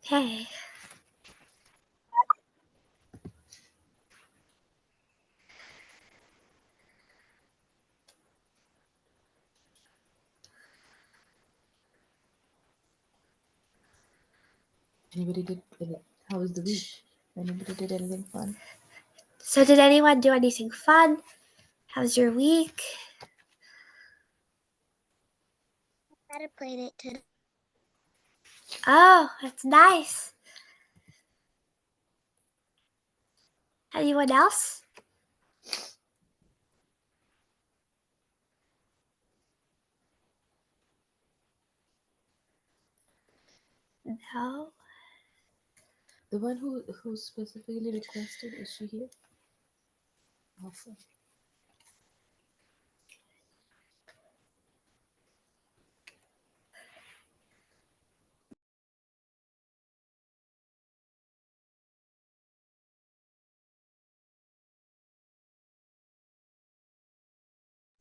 Okay. How was the week? Anybody did anything fun? So did anyone do anything fun? How's your week? I played it today. Oh, that's nice. Anyone else? No. The one who specifically requested, is she here? Awesome.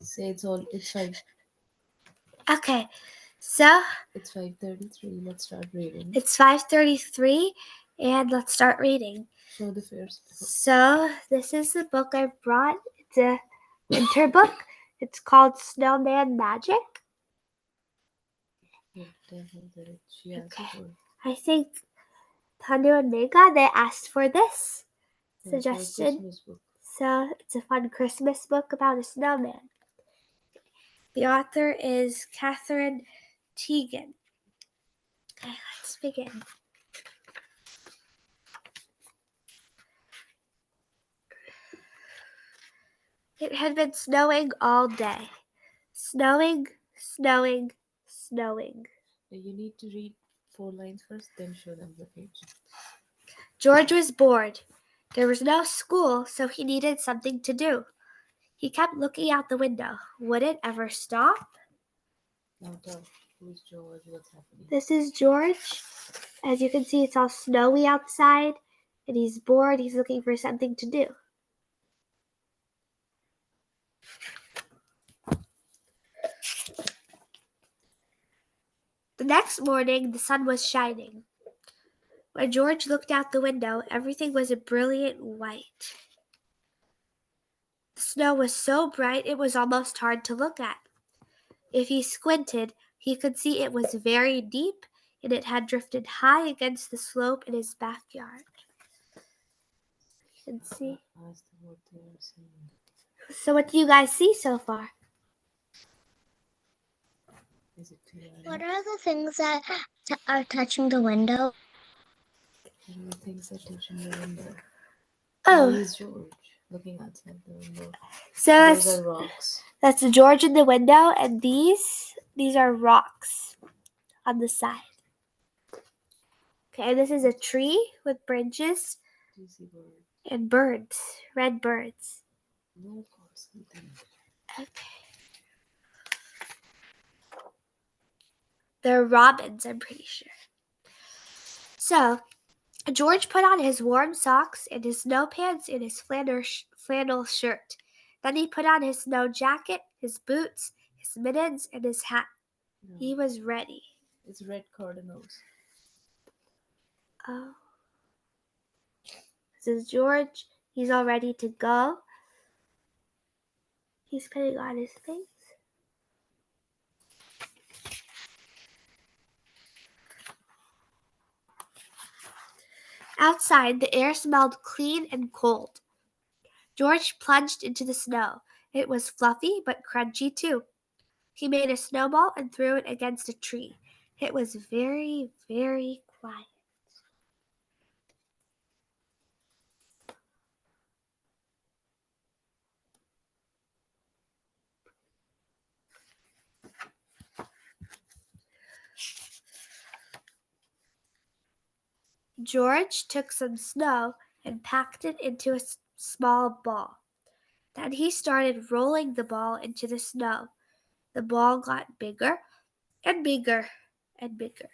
Say it's 5. Okay. So It's 5:33. Let's start reading. it's 5:33 and let's start reading. Show the first book. So this is the book I brought. It's a winter book. It's called Snowman Magic. What the hell did she ask for? I think Tanu and Mega, they asked for this Yeah, for a suggestion. Christmas book. So it's a fun Christmas book about a snowman. The author is Catherine Teagan. Okay, let's begin. It had been snowing all day. Snowing, snowing, snowing. You need to read 4 lines first, then show them the page. George was bored. There was no school, so he needed something to do. He kept looking out the window. Would it ever stop? Now tell, who's George? What's happening? This is George. As you can see, it's all snowy outside, and he's bored. He's looking for something to do. The next morning, the sun was shining. When George looked out the window, everything was a brilliant white. The snow was so bright it was almost hard to look at. If he squinted, he could see it was very deep, and it had drifted high against the slope in his backyard. You can see. Ask them what they are saying. So what do you guys see so far? Is it clear? What are the things that are touching the window? What are the things that touching the window? Oh, He's George looking outside the window. so Those are rocks. that's the George in the window, and these are rocks on the side. Okay, this is a tree with branches Do you see birds? and birds, red birds. No, of course. Something. Okay. They're robins, I'm pretty sure. So, George put on his warm socks and his snow pants and his flannel shirt. Then he put on his snow jacket, his boots, his mittens, and his hat. No. He was ready. It's red cardinals. Oh. This is George. He's all ready to go. He's putting on his things. Outside, the air smelled clean and cold. George plunged into the snow. It was fluffy but crunchy too. He made a snowball and threw it against a tree. It was very, very quiet. George took some snow and packed it into a small ball. Then he started rolling the ball into the snow. The ball got bigger and bigger and bigger.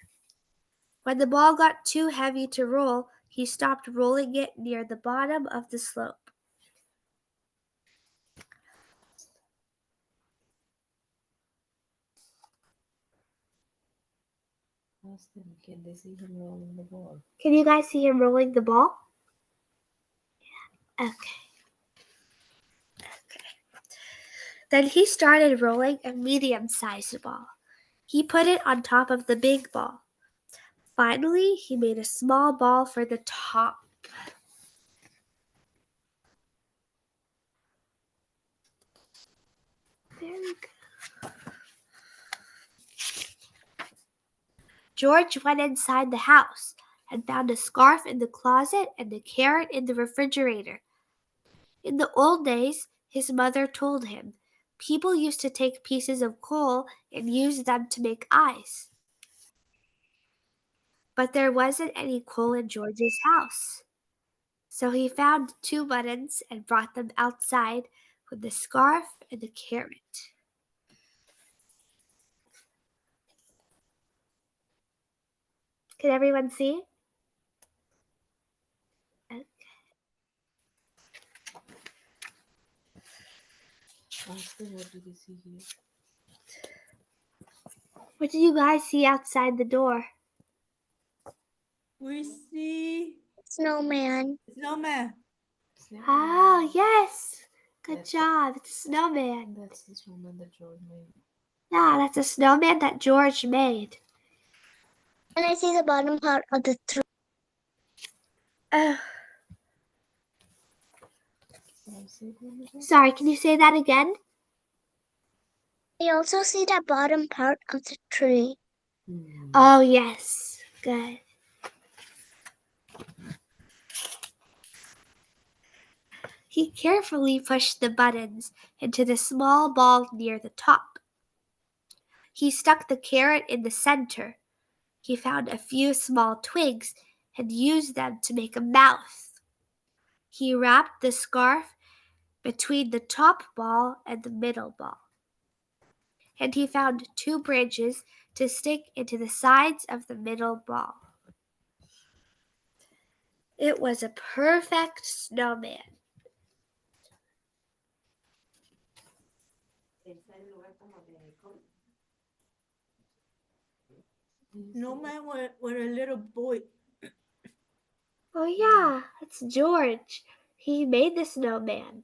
When the ball got too heavy to roll, he stopped rolling it near the bottom of the slope. Ask them, can they see him rolling the ball? Can you guys see him rolling the ball? Okay. Then he started rolling a medium-sized ball. He put it on top of the big ball. Finally, he made a small ball for the top. Very good. George went inside the house and found a scarf in the closet and a carrot in the refrigerator. In the old days, his mother told him, people used to take pieces of coal and use them to make eyes. But there wasn't any coal in George's house. So he found 2 buttons and brought them outside with the scarf and the carrot. Can everyone see? Okay. Ask them, what do they see here? What do you guys see outside the door? We see Snowman. snowman. Oh, yes. Good That's job. It's a snowman. That's the snowman that George made. Yeah, that's a snowman that George made. And I see the bottom part of the tree. Oh, Can I say it one more time? sorry, can you say that again? I also see the bottom part of the tree. Oh, yes. Good. He carefully pushed the buttons into the small ball near the top. He stuck the carrot in the center. He found a few small twigs and used them to make a mouth. He wrapped the scarf between the top ball and the middle ball. And he found 2 branches to stick into the sides of the middle ball. It was a perfect snowman. Snowman with a little boy. Oh yeah, it's George. He made the snowman.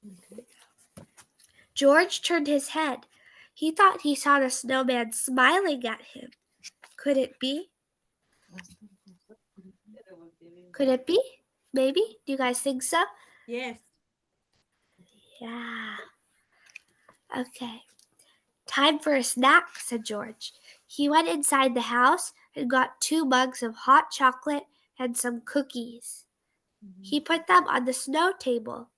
Okay. George turned his head. He thought he saw the snowman smiling at him. Could it be? Ask them first. Could it be? Maybe? Do you guys think so? Yes. Yeah. Okay. Time for a snack, said George. He went inside the house and got 2 mugs of hot chocolate and some cookies. He put them on the snow table.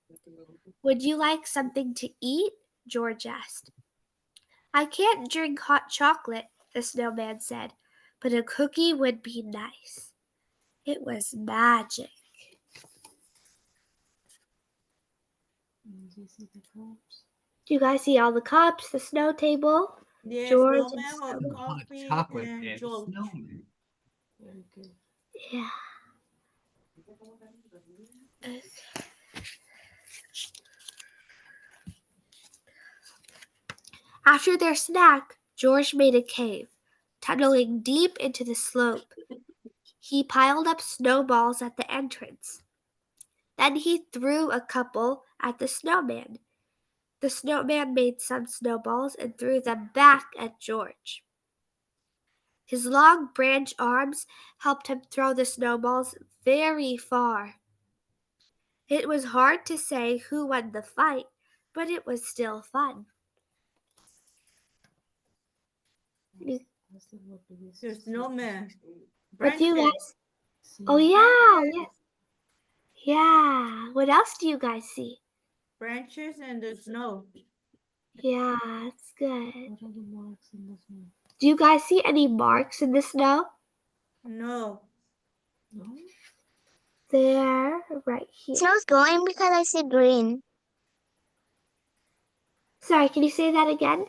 Would you like something to eat? George asked. I can't drink hot chocolate, the snowman said, but a cookie would be nice. It was magic. Do you see the cups? Do you guys see all the cups, the snow table? Yes, George and snowman Snow. with Hot coffee chocolate and and George. snowman. Very good. Yeah. After their snack, George made a cave, tunneling deep into the slope. He piled up snowballs at the entrance. Then he threw a couple at the snowman. The snowman made some snowballs and threw them back at George. His long branch arms helped him throw the snowballs very far. It was hard to say who won the fight, but it was still fun. Ask them, what do they see? The snowman. What do you Branches. guys? See? Oh yeah, yes. Yeah. What else do you guys see? Branches and the snow. Yeah, that's good. What are the marks in the snow? Do you guys see any marks in the snow? No. No? They're right here. Snow's going because I see green. Sorry, can you say that again?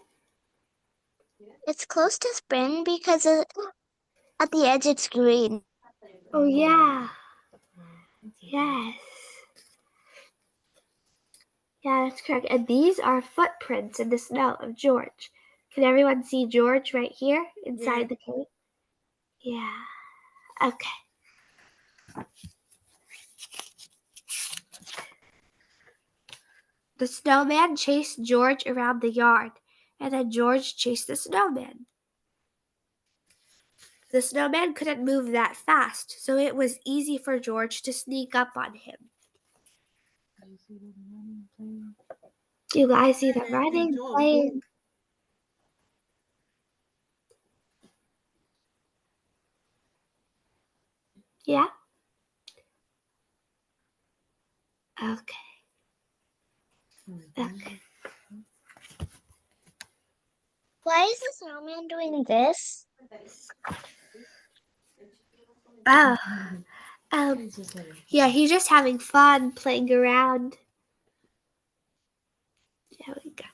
It's close to spring because at the edge it's green. Oh yeah. Wow, that's a Yes. Yeah, that's correct. And these are footprints in the snow of George. Can everyone see George right here inside Yeah. the cave? Yeah. Okay. The snowman chased George around the yard, and then George chased the snowman. The snowman couldn't move that fast, so it was easy for George to sneak up on him. Do you see them running, playing? Do you guys see them And running, George. playing? Yeah? Okay. Okay. Why is the snowman doing this? Oh, He's just having fun. yeah, he's just having fun playing around. There we go.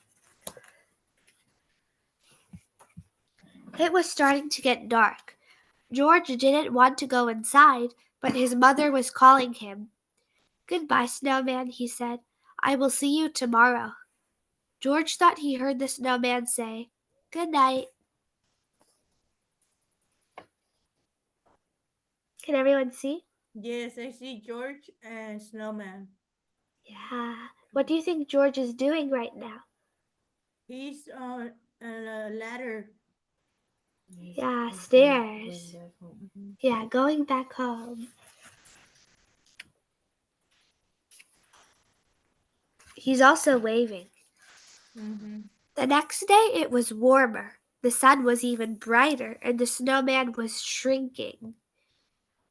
It was starting to get dark. George didn't want to go inside, but his mother was calling him. "Goodbye, snowman," he said. "I will see you tomorrow." George thought he heard the snowman say, "Good night." Can everyone see? Yes, I see George and Snowman. Yeah. What do you think George is doing right now? He's on a ladder. Yeah, He's stairs. going back home. Yeah, going back home. He's also waving. Mm-hmm. The next day it was warmer. The sun was even brighter, and the snowman was shrinking.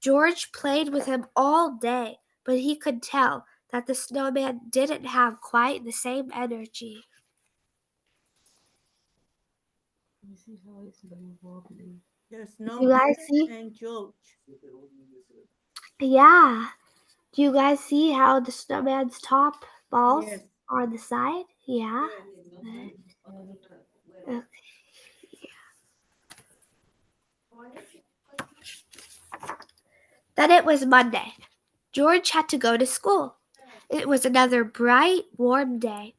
George played with him all day, but he could tell that the snowman didn't have quite the same energy. You see how it's very wobbly. The You Snowman guys see? and George. Yeah. Do you guys see how the snowman's top balls Yes. are on the side? Yeah. Yes. Okay. Then it was Monday. George had to go to school. It was another bright, warm day.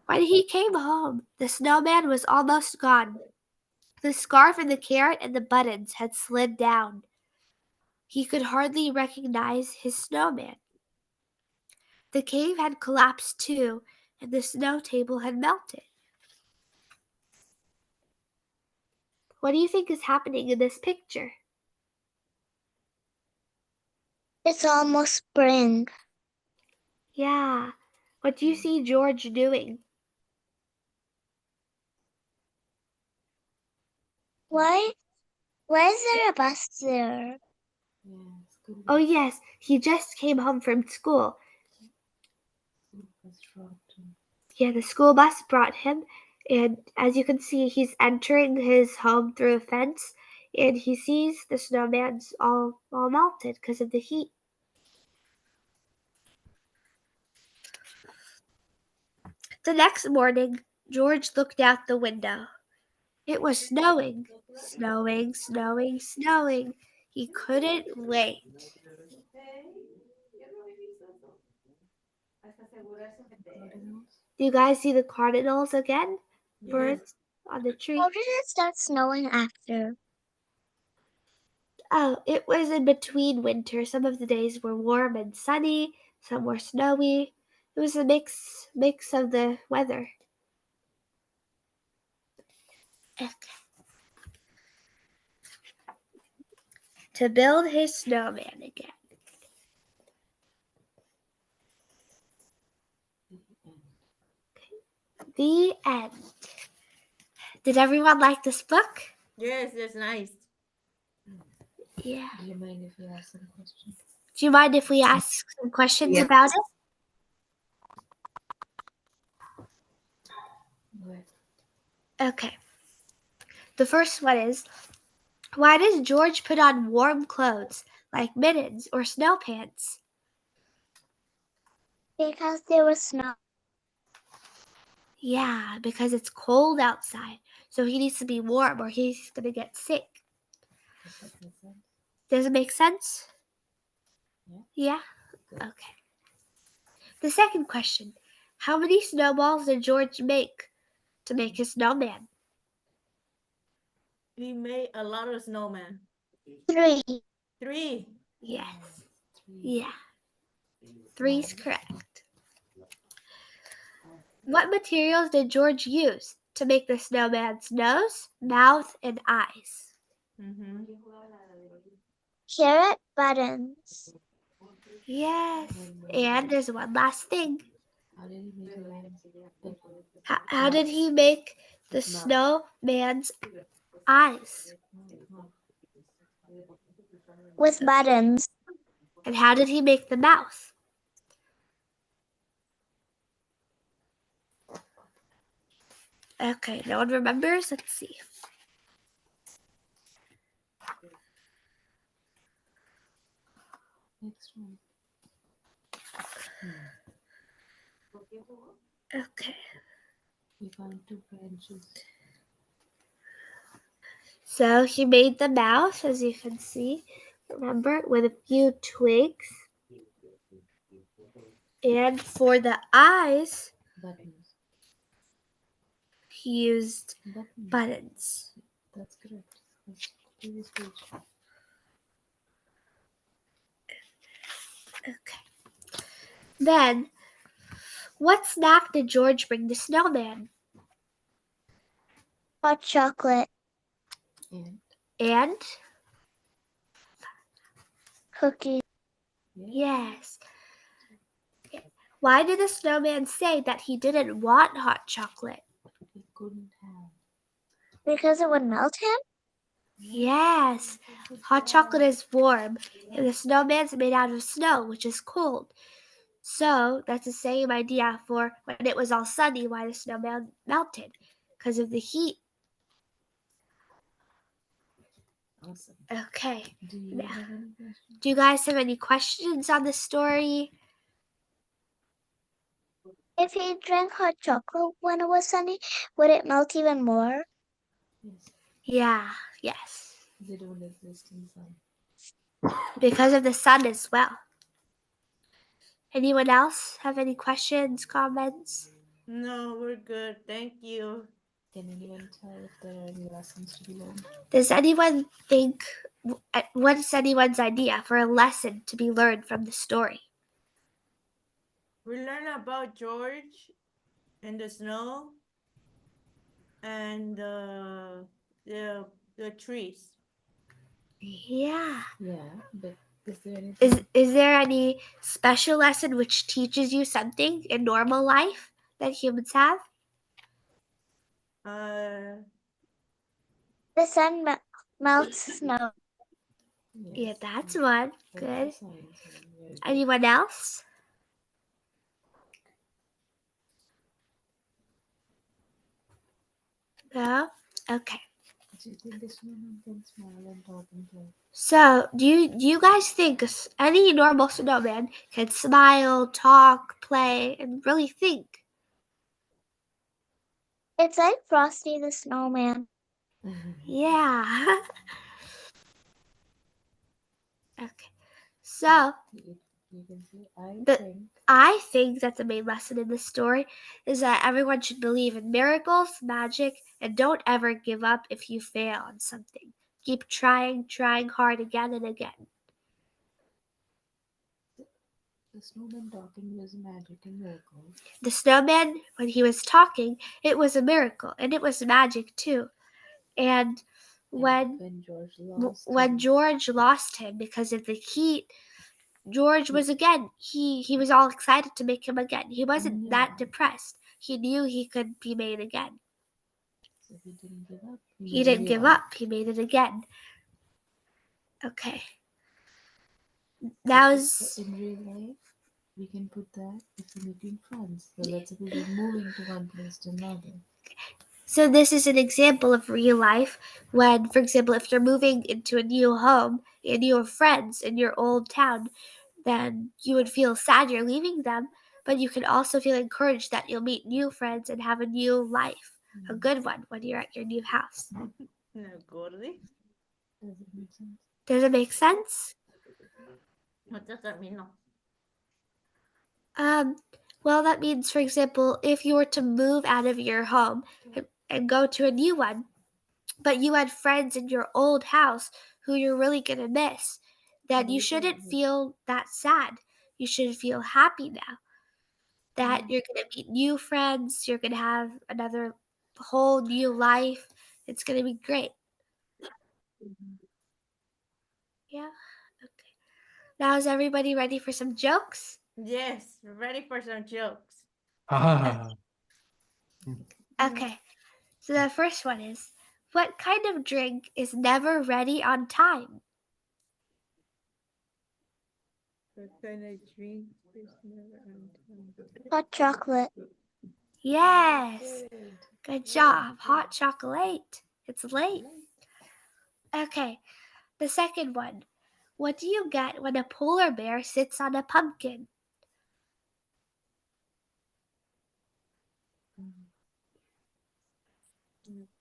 When he came home, the snowman was almost gone. The scarf and the carrot and the buttons had slid down. He could hardly recognize his snowman. The cave had collapsed too, and the snow table had melted. What do you think is happening in this picture? It's almost spring. Yeah. What do you see George doing? Why is there a bus there? Yeah, school Oh, yes, he just came home from school. bus dropped him. Yeah, the school bus brought him, and as you can see, he's entering his home through a fence, and he sees the snowman's all melted because of the heat. The next morning, George looked out the window. It was snowing, snowing, snowing, snowing. He couldn't wait. Cardinals. Do you guys see the cardinals again? Yes. Birds on the tree. How did it start snowing after? Oh, it was in between winter. Some of the days were warm and sunny, some were snowy. It was a mix of the weather. Okay. To build his snowman again. The end. Did everyone like this book? Yes, that's nice. Yeah. Do you mind if we ask some questions? Do you mind if we ask some questions Yeah. about it? Go ahead. Okay. The first one is, why does George put on warm clothes like mittens or snow pants? Because there was snow. Yeah, because it's cold outside, so he needs to be warm or he's gonna get sick. Does that make sense? Does it make sense? Yeah. Yeah? Good. Okay. The second question, how many snowballs did George make to make his snowman? He made a lot of snowmen. 3. 3. Yes. Three. Yeah. 3's correct. What materials did George use to make the snowman's nose, mouth, and eyes? Mm-hmm. Carrot buttons. Yes. And there's one last thing. How did he make a man? How did he make the snowman's eyes? With buttons. And how did he make the mouth? Okay, no one remembers? Let's see. Next one. Okay. We found 2 branches. So he made the mouth, as you can see, remember, with a few twigs. And for the eyes, Buttons. he used Buttons. buttons. That's correct. That's the previous page. Okay. Then, what snack did George bring the snowman? Hot chocolate. And And, Cookies. yes. Why did the snowman say that he didn't want hot chocolate? he couldn't have. Because it would melt him? Yes. Hot chocolate is warm, and the snowman's made out of snow, which is cold. So that's the same idea for when it was all sunny, why the snowman melted, because of the heat. Awesome. Okay. Do you have any questions? Do you guys have any questions on the story? If he drank hot chocolate when it was sunny, would it melt even more? Yes. Yeah, yes. They don't exist in sun. Because of the sun as well. Anyone else have any questions, comments? No, we're good. Thank you. Can anyone tell if there are any lessons to be learned? Does anyone think, what's anyone's idea for a lesson to be learned from the story? We learn about George and the snow and the trees. Yeah. Yeah, but is there anything? Is there any special lesson which teaches you something in normal life that humans have? Uh, The sun melts snow. Yeah, Yes. that's one. That's Good. the science one. Very good. Anyone else? No? Okay. Do you think a snowman can smile and talk and play? So, do you guys think any normal snowman can smile, talk, play, and really think? It's like Frosty the Snowman. Yeah. Okay. So, You can say, I The- think. I think that the main lesson in this story is that everyone should believe in miracles, magic, and don't ever give up if you fail on something. Keep trying hard again and again. The snowman talking was magic and miracle. The snowman, when he was talking, it was a miracle, and it was magic too. And when When George lost him because of the heat, George was again, he was all excited to make him again. He wasn't that Yeah. depressed. He knew he could be made again. So he didn't give up. He didn't give up. He made it again. Okay. That was in real life. We can put that if we're making friends. So let's suppose we're moving to one place to another. so this is an example of real life when, for example, if you're moving into a new home and you have friends in your old town, then you would feel sad you're leaving them, but you can also feel encouraged that you'll meet new friends and have a new life, a good one when you're at your new house. no, Gordy. Does it make sense? Does it make sense? What does that mean? No. Well, that means, for example, if you were to move out of your home and go to a new one, but you had friends in your old house who you're really going to miss, then you shouldn't feel that sad. You should feel happy now that you're going to meet new friends, you're going to have another whole new life. It's going to be great. Yeah. Okay. Now is everybody ready for some jokes? Yes, we're ready for some jokes. Okay. So the first one is, what kind of drink is never ready on time? What kind of drink is never on time? Hot chocolate. Yes. Good job. Hot chocolate. It's late. Okay. The second one. What do you get when a polar bear sits on a pumpkin?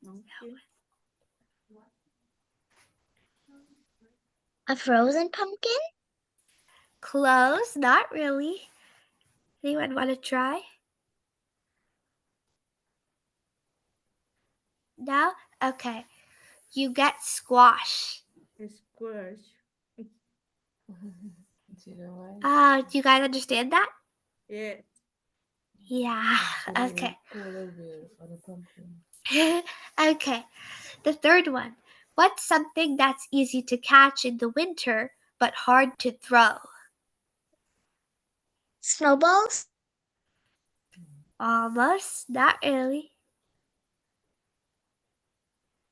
Pumpkin. A frozen pumpkin? Close. Not really. Anyone want to try? No? Okay. You get squash. A squash. Do you know why? Do you guys understand that? Yes. Yeah. Actually, Okay. a polar bear on a pumpkin. Okay. The third one. What's something that's easy to catch in the winter but hard to throw? Snowballs? Almost. Not really.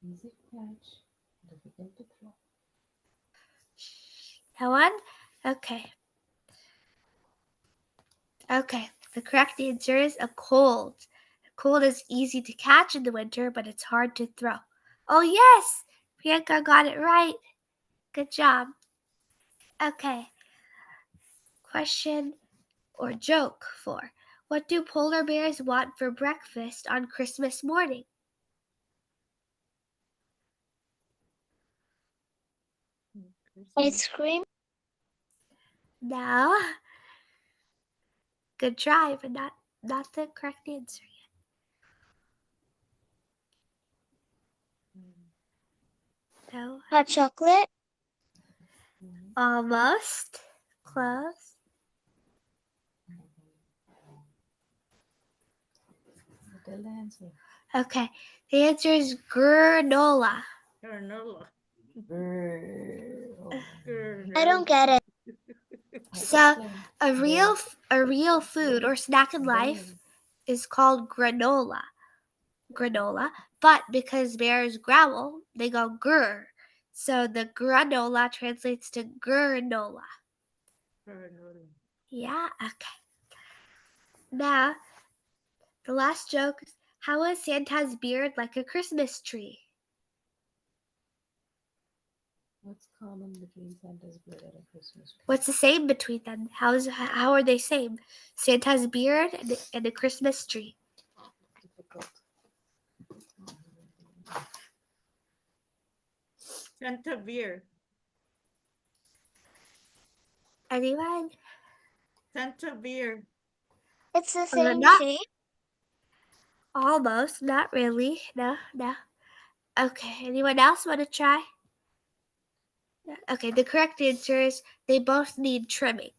Easy to catch, difficult to throw. That one? Okay. Okay. The correct answer is a cold. A cold is easy to catch in the winter, but it's hard to throw. Oh, yes! Priyanka got it right. Good job. Okay. Question or joke 4. What do polar bears want for breakfast on Christmas morning? Ice cream? No. Good try, but not the correct answer yet. No. Hot chocolate? Almost. Close. Tell the answer. Okay. The answer is granola. Granola. Oh. I don't get it. So a real food or snack in life is called granola. Granola. But because bears growl, they go grr. So the granola translates to granola. Granola. Yeah, okay. Now, the last joke is, how is Santa's beard like a Christmas tree? What's common between Santa's beard and a Christmas tree? What's the same between them? How are they same? Santa's beard and a Christmas tree. Difficult. Santa beer. Anyone? Santa beer. It's the same Not shape. almost, not really. No. Okay, anyone else want to try? Okay, the correct answer is they both need trimming.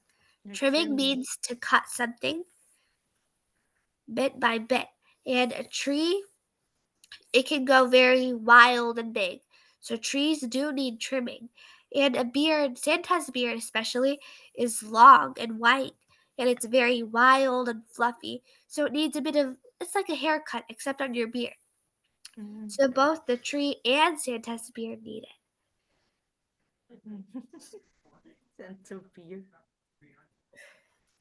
Trimming means to cut something bit by bit. And a tree, it can go very wild and big. So trees do need trimming. And a beard, Santa's beard especially, is long and white. And it's very wild and fluffy. So it needs a bit of, it's like a haircut, except on your beard. So both the tree and Santa's beard need it. Santa beer.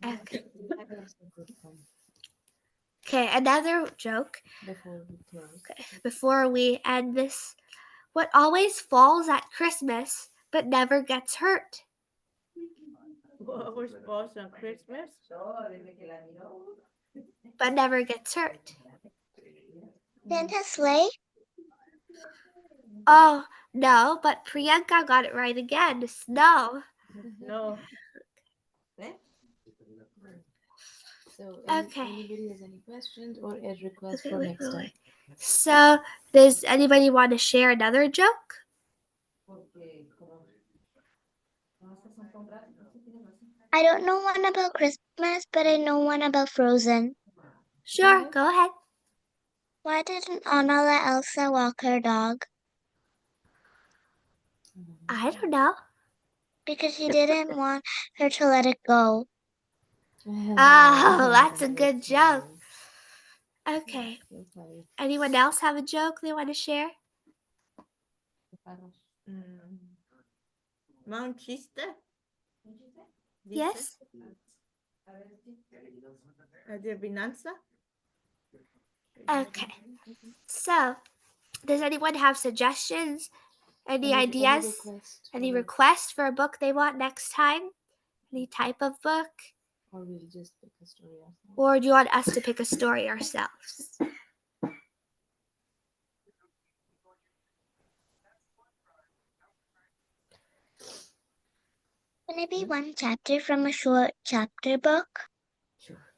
Okay. That's a good one. Okay, another joke. Before we close. Okay, before we end this. What always falls at Christmas but never gets hurt? What was balls on Christmas? But never gets hurt. Santa's sleigh? Oh, no, but Priyanka got it right again. Snow. No. So, Okay. anybody has any questions or a request for next time? So, does anybody want to share another joke? I don't know one about Christmas, but I know one about Frozen. Sure, go ahead. Why didn't Anna let Elsa walk her dog? I don't know. Because she didn't want her to let it go. Oh, that's a good joke. Okay. Anyone else have a joke they want to share? Mount Chista? Yes? Adivinanza? Okay. So, does anyone have suggestions? Any ideas? Any requests for a book they want next time? Any type of book? Or we'll just pick a story ourselves. Or do you want us to pick a story ourselves? Can it be one chapter from a short chapter book?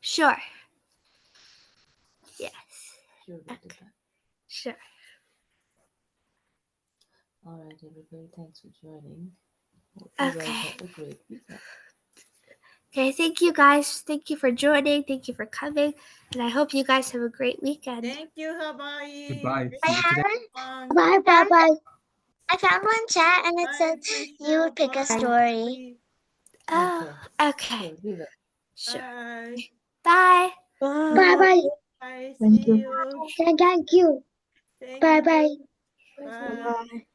Sure. Yes. Sure, we'll do that. Sure. All right, everybody. Thanks for joining. Hope you Okay. guys have a great weekend. Okay, thank you guys. Thank you for joining. Thank you for coming. And I hope you guys have a great weekend. Thank you, Hawaii. Goodbye. Great See you today. song. Bye, bye, bye. I found one chat and it Bye, said Prisha. you would pick a Bye, story. Hawaii. Oh, okay. Sure, we will. Sure. Bye. Bye. Bye, bye. Bye. Thank See you. you. Thank you. Thank Bye, you. bye. Bye.